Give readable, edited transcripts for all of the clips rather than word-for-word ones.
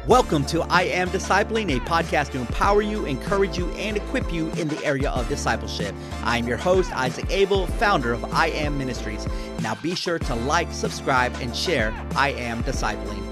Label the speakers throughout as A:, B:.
A: Welcome to I Am Discipling, a podcast to empower you, encourage you, and equip you in the area of discipleship. I am your host, Isaac Abel, founder of I Am Ministries. Now be sure to like, subscribe, and share I Am Discipling.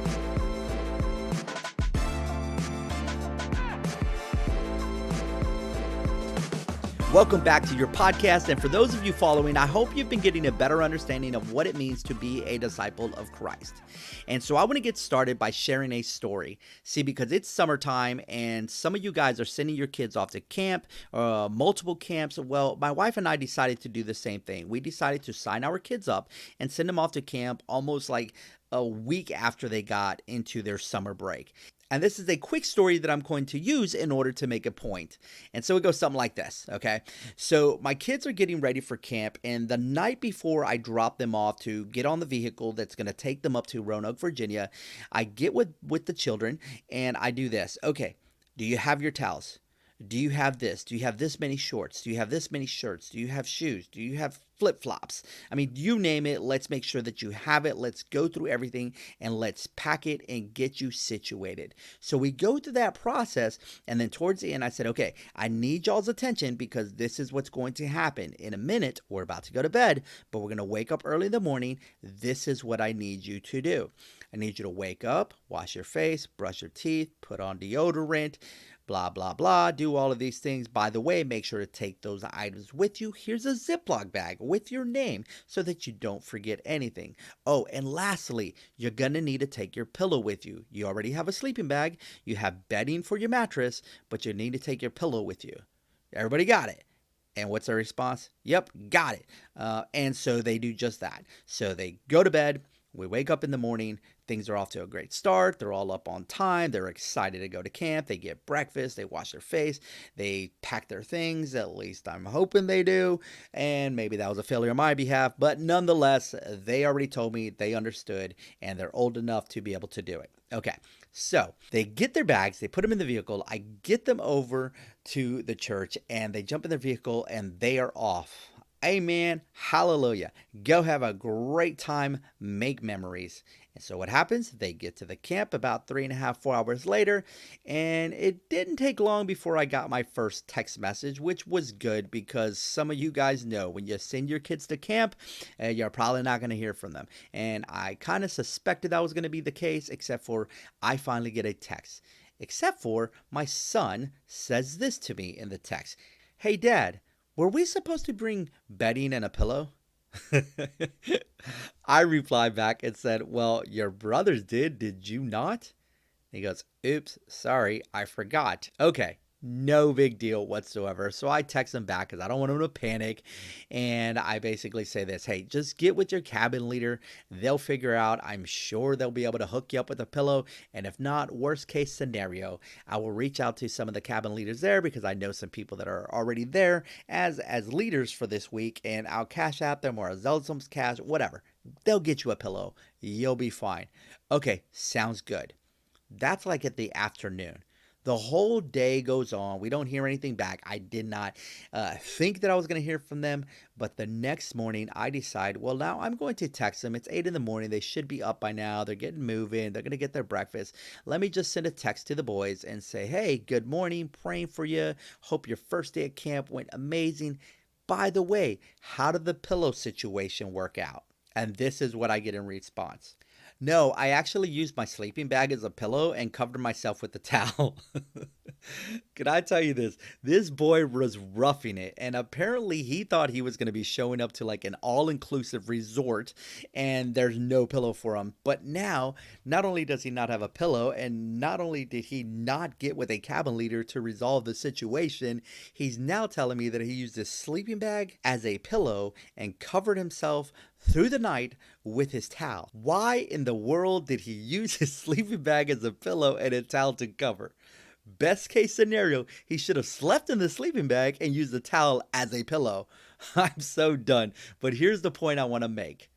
A: Welcome back to your podcast, and for those of you following, I hope you've been getting a better understanding of what it means to be a disciple of Christ. And so I want to get started by sharing a story. See, because it's summertime, and some of you guys are sending your kids off to camp, multiple camps. Well, my wife and I decided to do the same thing. We decided to sign our kids up and send them off to camp almost like a week after they got into their summer break. And this is a quick story that I'm going to use in order to make a point. And so it goes something like this, okay? So my kids are getting ready for camp, and the night before I drop them off to get on the vehicle that's going to take them up to Roanoke, Virginia, I get with the children, and I do this. Okay, do you have your towels? Do you have this? Do you have this many shorts? Do you have this many shirts? Do you have shoes? Do you have flip-flops? I mean, you name it. Let's make sure that you have it. Let's go through everything and let's pack it and get you situated. So we go through that process, and then towards the end, I said, okay, I need y'all's attention because this is what's going to happen. In a minute, we're about to go to bed, but we're going to wake up early in the morning. This is what I need you to do. I need you to wake up, wash your face, brush your teeth, put on deodorant, blah, blah, blah, do all of these things. By the way, make sure to take those items with you. Here's a Ziploc bag with your name so that you don't forget anything. Oh, and lastly, you're going to need to take your pillow with you. You already have a sleeping bag. You have bedding for your mattress, but you need to take your pillow with you. Everybody got it? And what's their response? Yep, got it. And so they do just that. So they go to bed. We wake up in the morning, things are off to a great start, they're all up on time, they're excited to go to camp, they get breakfast, they wash their face, they pack their things, at least I'm hoping they do, and maybe that was a failure on my behalf, but nonetheless, they already told me they understood, and they're old enough to be able to do it. Okay, so they get their bags, they put them in the vehicle, I get them over to the church, and they jump in their vehicle, and they are off. Amen. Hallelujah. Go have a great time. Make memories. And so what happens? They get to the camp about 3.5, 4 hours later. And it didn't take long before I got my first text message, which was good because some of you guys know when you send your kids to camp, you're probably not going to hear from them. And I kind of suspected that was going to be the case, except for I finally get a text. Except for my son says this to me in the text. Hey, Dad. Were we supposed to bring bedding and a pillow? I replied back and said, well, your brothers did you not? He goes, oops, sorry, I forgot. Okay, no big deal whatsoever. So I text him back because I don't want him to panic. And I basically say this, hey, just get with your cabin leader. They'll figure out. I'm sure they'll be able to hook you up with a pillow. And if not, worst case scenario, I will reach out to some of the cabin leaders there because I know some people that are already there as leaders for this week. And I'll cash out them or I'll sell some cash, whatever. They'll get you a pillow. You'll be fine. Okay, sounds good. That's like at the afternoon. The whole day goes on. We don't hear anything back. I did not think that I was going to hear from them. But the next morning, I decide, well, now I'm going to text them. It's 8 in the morning. They should be up by now. They're getting moving. They're going to get their breakfast. Let me just send a text to the boys and say, hey, good morning. Praying for you. Hope your first day at camp went amazing. By the way, how did the pillow situation work out? And this is what I get in response. No, I actually used my sleeping bag as a pillow and covered myself with the towel. Can I tell you this? This boy was roughing it, and apparently he thought he was going to be showing up to like an all-inclusive resort, and there's no pillow for him. But now, not only does he not have a pillow, and not only did he not get with a cabin leader to resolve the situation, he's now telling me that he used his sleeping bag as a pillow and covered himself through the night with his towel. Why in the world did he use his sleeping bag as a pillow and a towel to cover? Best case scenario, he should have slept in the sleeping bag and used the towel as a pillow. I'm so done. But here's the point I want to make.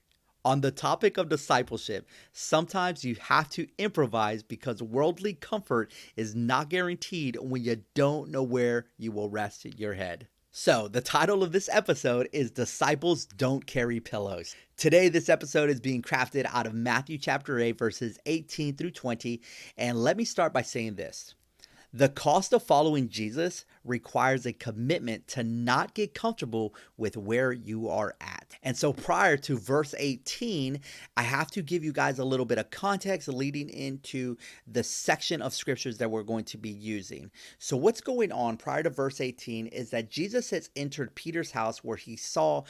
A: On the topic of discipleship, sometimes you have to improvise because worldly comfort is not guaranteed when you don't know where you will rest your head. So, the title of this episode is Disciples Don't Carry Pillows. Today, this episode is being crafted out of Matthew chapter 8, verses 18 through 20. And let me start by saying this. The cost of following Jesus requires a commitment to not get comfortable with where you are at. And so prior to verse 18, I have to give you guys a little bit of context leading into the section of scriptures that we're going to be using. So what's going on prior to verse 18 is that Jesus has entered Peter's house where he saw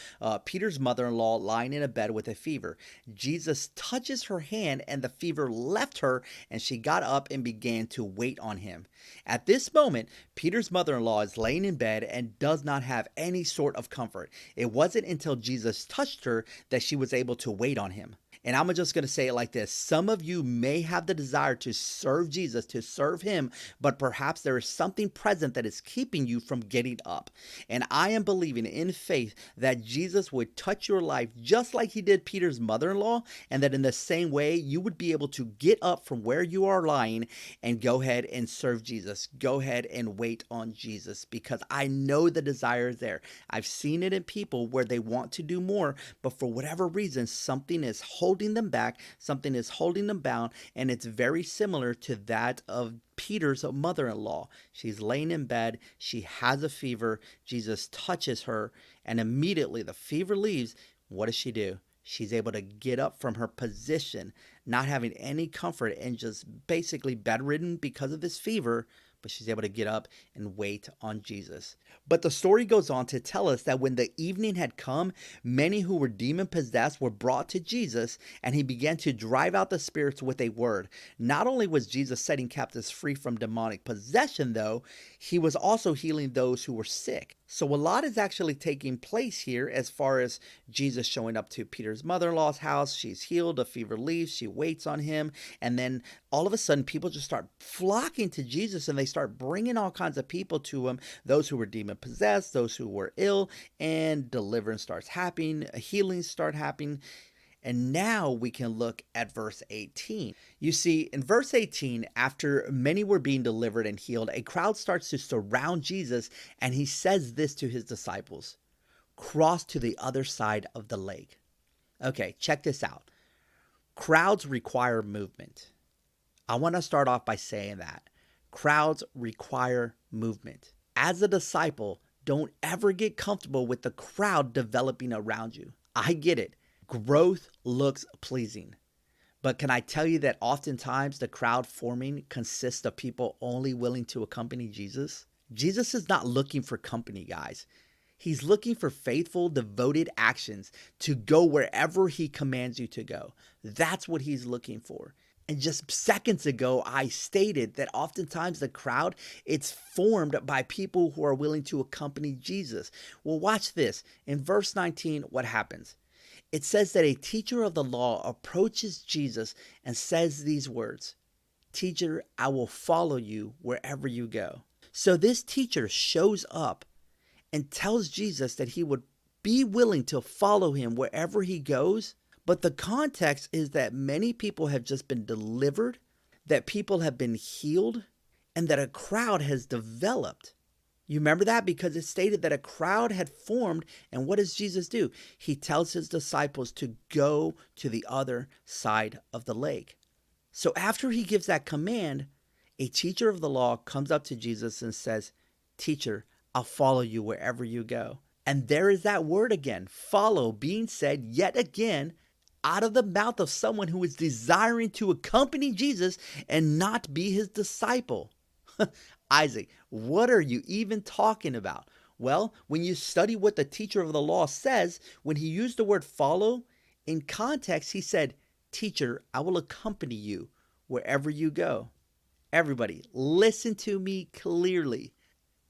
A: Peter's mother-in-law lying in a bed with a fever. Jesus touches her hand and the fever left her, and she got up and began to wait on him. At this moment, Peter's mother-in-law is laying in bed and does not have any sort of comfort. It wasn't until Jesus touched her that she was able to wait on him. And I'm just going to say it like this. Some of you may have the desire to serve Jesus, to serve him, but perhaps there is something present that is keeping you from getting up. And I am believing in faith that Jesus would touch your life just like he did Peter's mother-in-law, and that in the same way you would be able to get up from where you are lying and go ahead and serve Jesus. Go ahead and wait on Jesus, because I know the desire is there. I've seen it in people where they want to do more, but for whatever reason, something is holding them back, something is holding them bound, and it's very similar to that of Peter's mother-in-law. She's laying in bed, she has a fever, Jesus touches her, and immediately the fever leaves. What does she do? She's able to get up from her position, not having any comfort and just basically bedridden because of this fever, but she's able to get up and wait on Jesus. But the story goes on to tell us that when the evening had come, many who were demon-possessed were brought to Jesus, and he began to drive out the spirits with a word. Not only was Jesus setting captives free from demonic possession, though, he was also healing those who were sick. So a lot is actually taking place here as far as Jesus showing up to Peter's mother-in-law's house. She's healed, the fever leaves, she waits on him, and then all of a sudden people just start flocking to Jesus, and they start bringing all kinds of people to him, those who were demon-possessed, those who were ill, and deliverance starts happening, healings start happening. And now we can look at verse 18. You see, in verse 18, after many were being delivered and healed, a crowd starts to surround Jesus, and he says this to his disciples: cross to the other side of the lake. Okay, check this out. Crowds require movement. I want to start off by saying that. Crowds require movement. As a disciple, don't ever get comfortable with the crowd developing around you. I get it. Growth looks pleasing. But can I tell you that oftentimes the crowd forming consists of people only willing to accompany Jesus? Jesus is not looking for company, guys. He's looking for faithful, devoted actions to go wherever he commands you to go. That's what he's looking for. And just seconds ago, I stated that oftentimes the crowd, it's formed by people who are willing to accompany Jesus. Well, watch this. In verse 19, what happens? It says that a teacher of the law approaches Jesus and says these words: "Teacher, I will follow you wherever you go." So this teacher shows up and tells Jesus that he would be willing to follow him wherever he goes. But the context is that many people have just been delivered, that people have been healed, and that a crowd has developed. You remember that? Because it stated that a crowd had formed, and what does Jesus do? He tells his disciples to go to the other side of the lake. So after he gives that command, a teacher of the law comes up to Jesus and says, "Teacher, I'll follow you wherever you go." And there is that word again, follow, being said yet again out of the mouth of someone who is desiring to accompany Jesus and not be his disciple. Isaac, what are you even talking about? Well, when you study what the teacher of the law says, when he used the word follow, in context, he said, "Teacher, I will accompany you wherever you go." Everybody, listen to me clearly.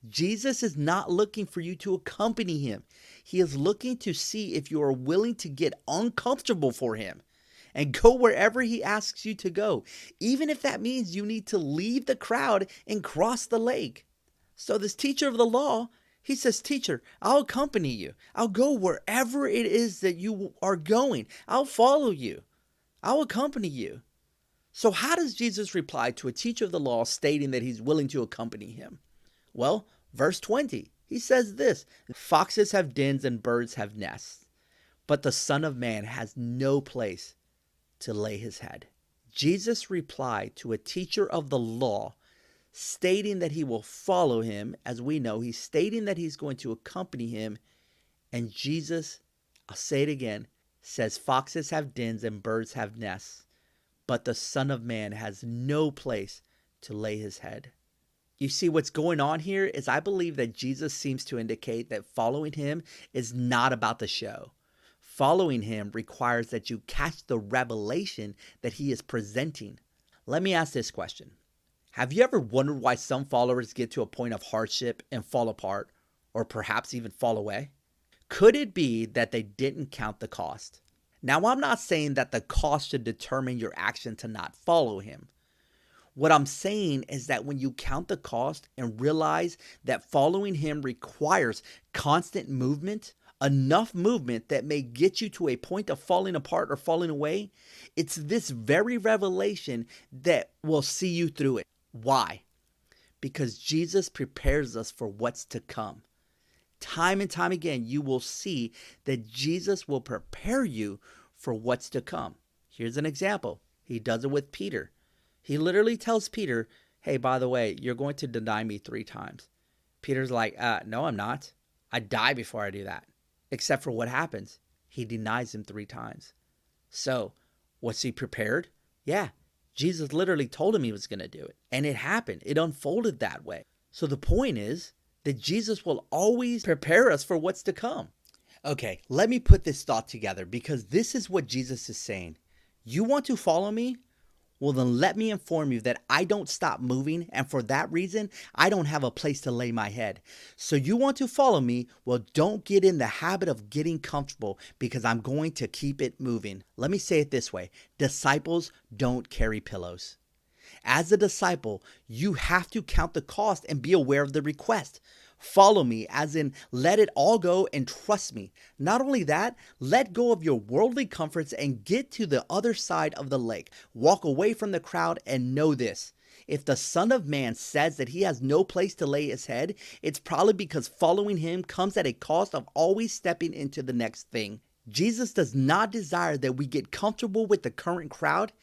A: Jesus is not looking for you to accompany him. He is looking to see if you are willing to get uncomfortable for him and go wherever he asks you to go, even if that means you need to leave the crowd and cross the lake. So this teacher of the law, he says, "Teacher, I'll accompany you. I'll go wherever it is that you are going. I'll follow you. I'll accompany you." So how does Jesus reply to a teacher of the law stating that he's willing to accompany him? Well, verse 20, He says this: foxes have dens and birds have nests, but the Son of Man has no place to lay his head. Jesus replied to a teacher of the law, stating that he will follow him. As we know, he's stating that he's going to accompany him. And Jesus, I'll say it again, says foxes have dens and birds have nests, but the Son of Man has no place to lay his head. You see, what's going on here is I believe that Jesus seems to indicate that following him is not about the show. Following him requires that you catch the revelation that he is presenting. Let me ask this question. Have you ever wondered why some followers get to a point of hardship and fall apart, or perhaps even fall away? Could it be that they didn't count the cost? Now, I'm not saying that the cost should determine your action to not follow him. What I'm saying is that when you count the cost and realize that following him requires constant movement, enough movement that may get you to a point of falling apart or falling away, it's this very revelation that will see you through it. Why? Because Jesus prepares us for what's to come. Time and time again, you will see that Jesus will prepare you for what's to come. Here's an example. He does it with Peter. He literally tells Peter, hey, by the way, you're going to deny me 3 times. Peter's like, no, I'm not. I die before I do that. Except for what happens. He denies him 3 times. So, was he prepared? Yeah. Jesus literally told him he was going to do it. And it happened. It unfolded that way. So the point is that Jesus will always prepare us for what's to come. Okay, let me put this thought together, because this is what Jesus is saying. You want to follow me? Well, then let me inform you that I don't stop moving, and for that reason, I don't have a place to lay my head. So you want to follow me? Well, don't get in the habit of getting comfortable, because I'm going to keep it moving. Let me say it this way. Disciples don't carry pillows. As a disciple, you have to count the cost and be aware of the request. Follow me, as in let it all go and trust me. Not only that, let go of your worldly comforts and get to the other side of the lake. Walk away from the crowd and know this. If the Son of Man says that he has no place to lay his head, it's probably because following him comes at a cost of always stepping into the next thing. Jesus does not desire that we get comfortable with the current crowd.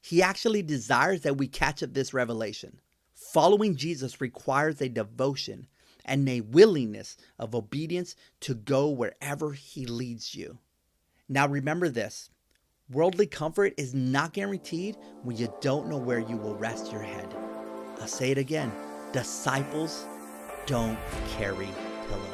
A: He actually desires that we catch up this revelation. Following Jesus requires a devotion and a willingness of obedience to go wherever he leads you. Now remember this, worldly comfort is not guaranteed when you don't know where you will rest your head. I'll say it again, disciples don't carry pillows.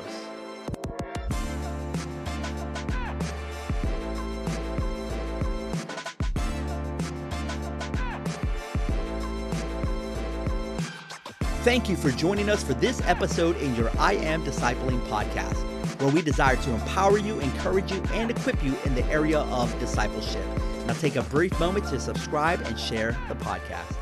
A: Thank you for joining us for this episode in your I Am Discipling podcast, where we desire to empower you, encourage you, and equip you in the area of discipleship. Now take a brief moment to subscribe and share the podcast.